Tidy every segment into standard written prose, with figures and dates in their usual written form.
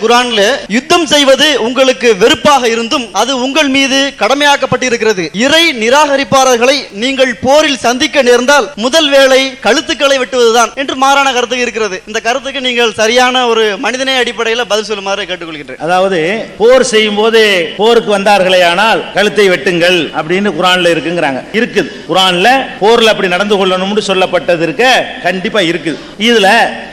குர்ஆன்ல யுத்தம் செய்வது உங்களுக்கு வெறுப்பாக இருந்தும் அது உங்கள் மீது கடமையாக்கப்பட்டிருக்கிறது. இறை நிராகரிப்பாளர்களை நீங்கள் போரில் சந்திக்க நேர்ந்தால் முதல் வேளை கழுத்துக்களை வெட்டுவதுதான் என்று மாறான கருத்து இருக்கிறது. இந்த கருத்துக்கு நீங்கள் சரியான ஒரு மனிதநேய அடிப்படையில் பதில் சொல்லுமாறு கேட்டுக்கொள்கின்றேன். அதாவது போர் செய்யும் போது போருக்கு வந்தார்களே ஆனால் கழுத்தை வெட்டுங்கள் அப்படின்னு குர்ஆன்ல இருக்குங்கிறாங்க. இருக்குது குர்ஆன்ல போர்ல அப்படி நடந்து கொள்ளணும்னு சொல்லப்பட்டது இருக்க கண்டிப்பா இருக்குது. இதுல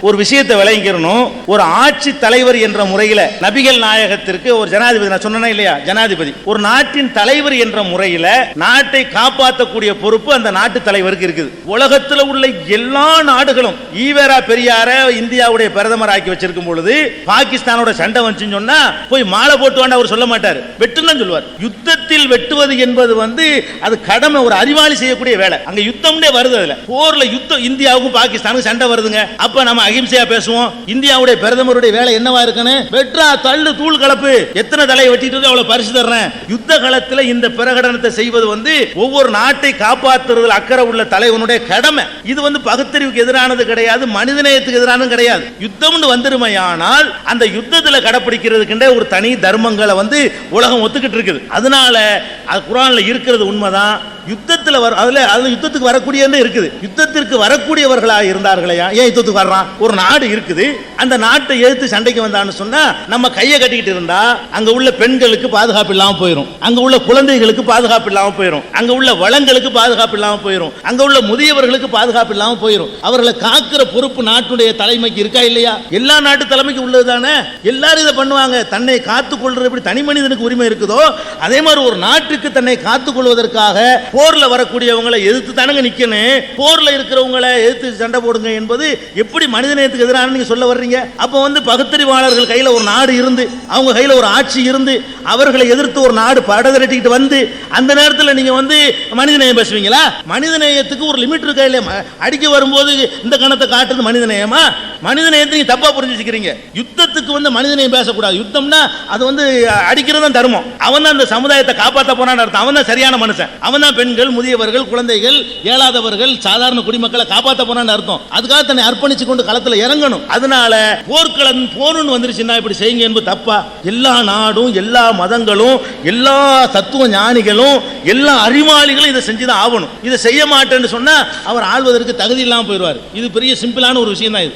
ஒரு விஷயத்தை விளங்கிக்கணும். ஒரு ஆட்சி தலைவர் என்ற முறையில் நபிகள் நாயகத்திற்கு ஒரு ஜனாதிபதி, நான் சொன்னேனா இல்லையா, ஜனாதிபதி ஒரு நாட்டின் தலைவர் என்ற முறையில் நாட்டை காப்பாற்றக்கூடிய பொறுப்பு அந்த நாட்டு தலைவருக்கு இருக்குது. உலகத்தில் உள்ள எல்லா நாடுகளும் ஈவேரா பெரியார இந்தியாவுடைய பிரதமர் ஆக்கி வச்சிருக்கும் பொழுது பாகிஸ்தானோட சண்டை வந்துச்சுன்னு சொன்னா போய் மாலை போட்டு வேண்டாம் அவர் சொல்ல மாட்டார், வெட்டுன்னு சொல்லுவார். யுத்தத்தில் வெட்டுவது என்பது அது கடமை, ஒரு அறிவாளி செய்யக்கூடிய வேலை. அங்க யுத்தம்னே வருது. அதுல போர்ல யுத்தம் இந்தியாவுக்கும் பாகிஸ்தானுக்கும் சண்டை வருதுங்க. அப்ப நம்ம அகிம்சையா பேசுவோம். இந்தியாவுடைய பிரதமருடைய வேலை என்னவா இருக்குன்னு, வெற்றா தள்ளு தூள் கலப்பு, எத்தனை தலையை வெட்டிட்டு அவ்வளவு பரிசு தர்றேன். யுத்த காலத்தில் இந்த பிரகடனத்தை செய்வது ஒவ்வொரு நாட்டை காப்பாற்றுவதில் அக்கறை உள்ள தலைவனுடைய கடமை. இது பகுத்தறிவுக்கு எதிரானது கிடையாது, மனிதநேயத்துக்கு எதிரானது கிடையாது. யுத்தம்னு வந்துருமையானால் அந்த யுத்தத்தில் கடைபிடிக்கிறதுக்கு ஒரு தனி தர்மங்களை உலகம் ஒத்துக்கிட்டு இருக்குது. அதனால அது குர்ஆன்ல இருக்கிறது உண்மைதான். யுத்தத்தில் யுத்தத்துக்கு வரக்கூடிய இருக்குது. யுத்தத்திற்கு வரக்கூடியவர்களா இருந்தார்களே, ஏன் யுத்தத்துக்கு வர்றான்? ஒரு நாடு இருக்குது, அந்த நாட்டை எதிர்த்து சண்டைக்கு வந்தான்னு சொன்னா நம்ம கையை கட்டிக்கிட்டு இருந்தா அங்க உள்ள பெண்களுக்கு பாதுகாப்பு இல்லாம போயிடும், அங்க உள்ள குழந்தைகளுக்கு பாதுகாப்பு இல்லாம போயிடும், அங்க உள்ள வளங்களுக்கு பாதுகாப்பு இல்லாம போயிடும், அங்க உள்ள முதியவர்களுக்கு பாதுகாப்பு இல்லாம போயிடும். அவர்களை காக்கிற பொறுப்பு நாட்டுடைய தலைமைக்கு இருக்கா இல்லையா? எல்லா நாட்டு தலைமைக்கு உள்ளதுதானே. எல்லாரும் இதை பண்ணுவாங்க. தன்னை காத்துக் கொள்றது எப்படி தனி மனிதனுக்கு உரிமை இருக்குதோ அதே மாதிரி ஒரு நாட்டுக்கு தன்னை காத்துக் கொள்வதற்காக போர்ல வரக்கூடியவங்களை எதிர்த்து தானங்க நிக்கணும். போர்ல இருக்கிறவங்களை எதிர்த்து சண்டை போடுங்க என்பது எப்படி மனிதநேயத்துக்கு எதிரான நீங்க சொல்ல வர்றீங்க? அப்ப பகுத்தறிவாளர்கள் கையில ஒரு நாடு இருந்து, அவங்க கையில ஒரு ஆட்சி இருந்து, அவர்களை எதிர்த்து ஒரு நாடு படதிரட்டிக்கிட்டு வந்து அந்த நேரத்தில் நீங்க மனிதநேயம் பேசுவீங்களா? மனிதநேயத்துக்கு ஒரு லிமிட் இருக்கா இல்லையா? அடிக்க வரும்போது இந்த கணத்தை காட்டுறது மனிதநேயமா? மனிதநேயத்தை நீங்க தப்பா புரிஞ்சுக்கிறீங்க. யுத்தத்துக்கு மனிதநேயம் பேசக்கூடாது. யுத்தம்னா அது அடிக்கிறது தான் தர்மம். அவன் தான் அந்த சமுதாயத்தை காப்பாற்ற போனான்னு அர்த்தம். அவன் தான் சரியான மனுஷன். அவன் தான் பெண்கள், முதியவர்கள், குழந்தைகள், இயலாதவர்கள், சாதாரண குடிமக்களை காப்பாற்ற போனான்னு அர்த்தம். அதுக்காக தன்னை அர்ப்பணிச்சு கொண்டு களத்தில் இறங்கணும். அதனால போர்க்களம் போர்னு வந்துருச்சுன்னா இப்படி செய்யுங்க என்பது தப்பா? எல்லா நாடும், எல்லா மதங்களும், எல்லா தத்துவ ஞானிகளும், எல்லா அறிவாளிகளும் இதை செஞ்சுதான் ஆகணும். இதை செய்ய மாட்டேன்னு சொன்னா அவர் ஆள்வதற்கு தகுதி இல்லாமல் போயிடுவார். இது பெரிய சிம்பிளான ஒரு விஷயம் தான் இது.